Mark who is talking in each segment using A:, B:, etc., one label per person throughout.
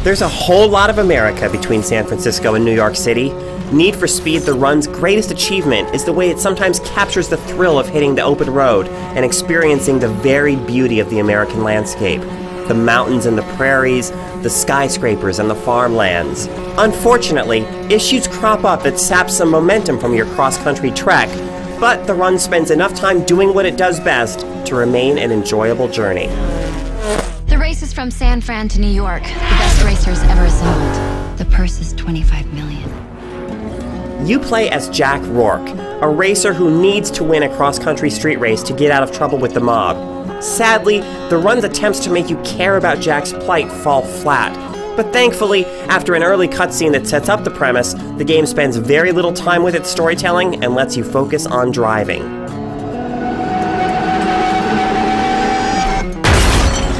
A: There's a whole lot of America between San Francisco and New York City. Need for Speed, the run's greatest achievement, is the way it sometimes captures the thrill of hitting the open road and experiencing the varied beauty of the American landscape. The mountains and the prairies, the skyscrapers and the farmlands. Unfortunately, issues crop up that sap some momentum from your cross-country trek, but the run spends enough time doing what it does best to remain an enjoyable journey.
B: The race is from San Fran to New York. The best racers ever assembled. The purse is $25 million.
A: You play as Jack Rourke, a racer who needs to win a cross-country street race to get out of trouble with the mob. Sadly, the run's attempts to make you care about Jack's plight fall flat. But thankfully, after an early cutscene that sets up the premise, the game spends very little time with its storytelling and lets you focus on driving.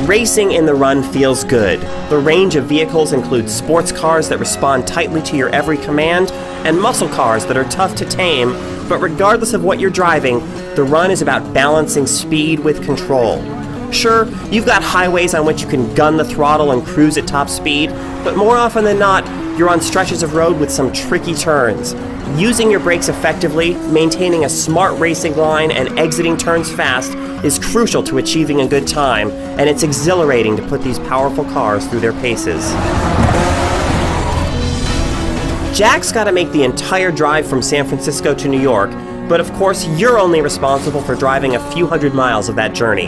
A: Racing in the run feels good. The range of vehicles includes sports cars that respond tightly to your every command, and muscle cars that are tough to tame, but regardless of what you're driving, the run is about balancing speed with control. Sure, you've got highways on which you can gun the throttle and cruise at top speed, but more often than not, you're on stretches of road with some tricky turns. Using your brakes effectively, maintaining a smart racing line, and exiting turns fast is crucial to achieving a good time, and it's exhilarating to put these powerful cars through their paces. Jack's got to make the entire drive from San Francisco to New York, but of course you're only responsible for driving a few hundred miles of that journey.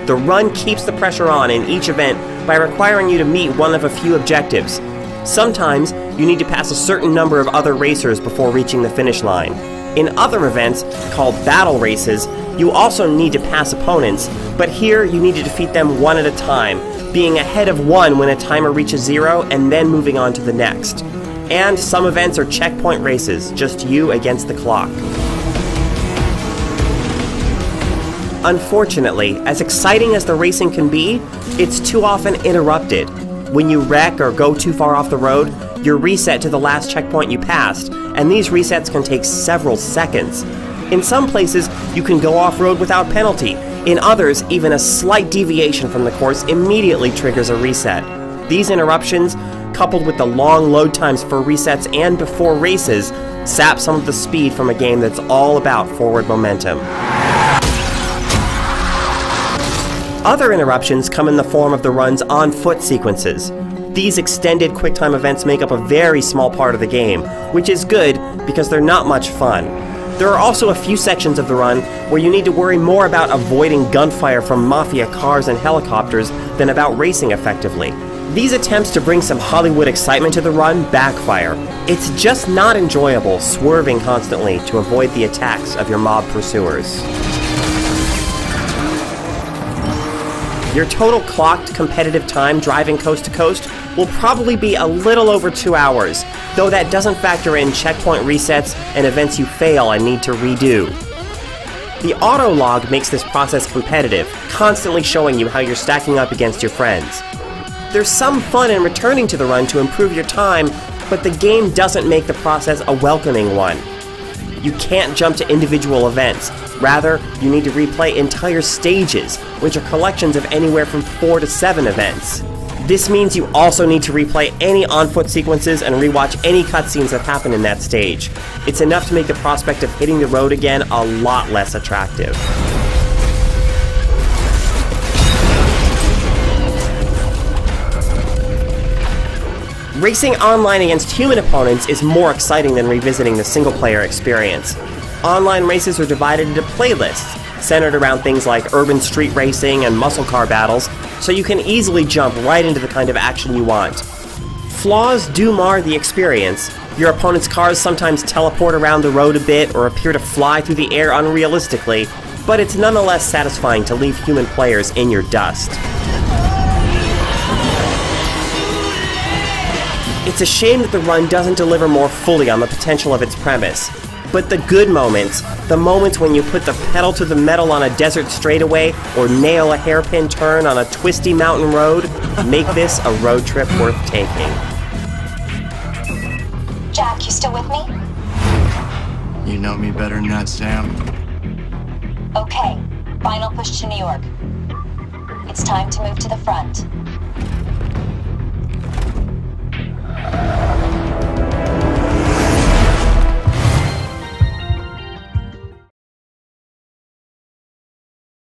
A: The run keeps the pressure on in each event by requiring you to meet one of a few objectives. Sometimes you need to pass a certain number of other racers before reaching the finish line. In other events, called battle races, you also need to pass opponents, but here you need to defeat them one at a time, being ahead of one when a timer reaches 0 and then moving on to the next. And some events are checkpoint races, just you against the clock. Unfortunately, as exciting as the racing can be, it's too often interrupted. When you wreck or go too far off the road, you're reset to the last checkpoint you passed, and these resets can take several seconds. In some places, you can go off-road without penalty. In others, even a slight deviation from the course immediately triggers a reset. These interruptions, coupled with the long load times for resets and before races, sap some of the speed from a game that's all about forward momentum. Other interruptions come in the form of the run's on-foot sequences. These extended QuickTime events make up a very small part of the game, which is good because they're not much fun. There are also a few sections of the run where you need to worry more about avoiding gunfire from mafia cars and helicopters than about racing effectively. These attempts to bring some Hollywood excitement to the run backfire. It's just not enjoyable swerving constantly to avoid the attacks of your mob pursuers. Your total clocked competitive time driving coast to coast will probably be a little over 2 hours, though that doesn't factor in checkpoint resets and events you fail and need to redo. The auto log makes this process competitive, constantly showing you how you're stacking up against your friends. There's some fun in returning to the run to improve your time, but the game doesn't make the process a welcoming one. You can't jump to individual events. Rather, you need to replay entire stages, which are collections of anywhere from 4 to 7 events. This means you also need to replay any on-foot sequences and rewatch any cutscenes that happen in that stage. It's enough to make the prospect of hitting the road again a lot less attractive. Racing online against human opponents is more exciting than revisiting the single-player experience. Online races are divided into playlists, centered around things like urban street racing and muscle car battles, so you can easily jump right into the kind of action you want. Flaws do mar the experience. Your opponent's cars sometimes teleport around the road a bit or appear to fly through the air unrealistically, but it's nonetheless satisfying to leave human players in your dust. It's a shame that the run doesn't deliver more fully on the potential of its premise. But the good moments, the moments when you put the pedal to the metal on a desert straightaway or nail a hairpin turn on a twisty mountain road, make this a road trip worth taking.
C: Jack, you still with me?
D: You know me better than that, Sam.
C: Okay, final push to New York. It's time to move to the front.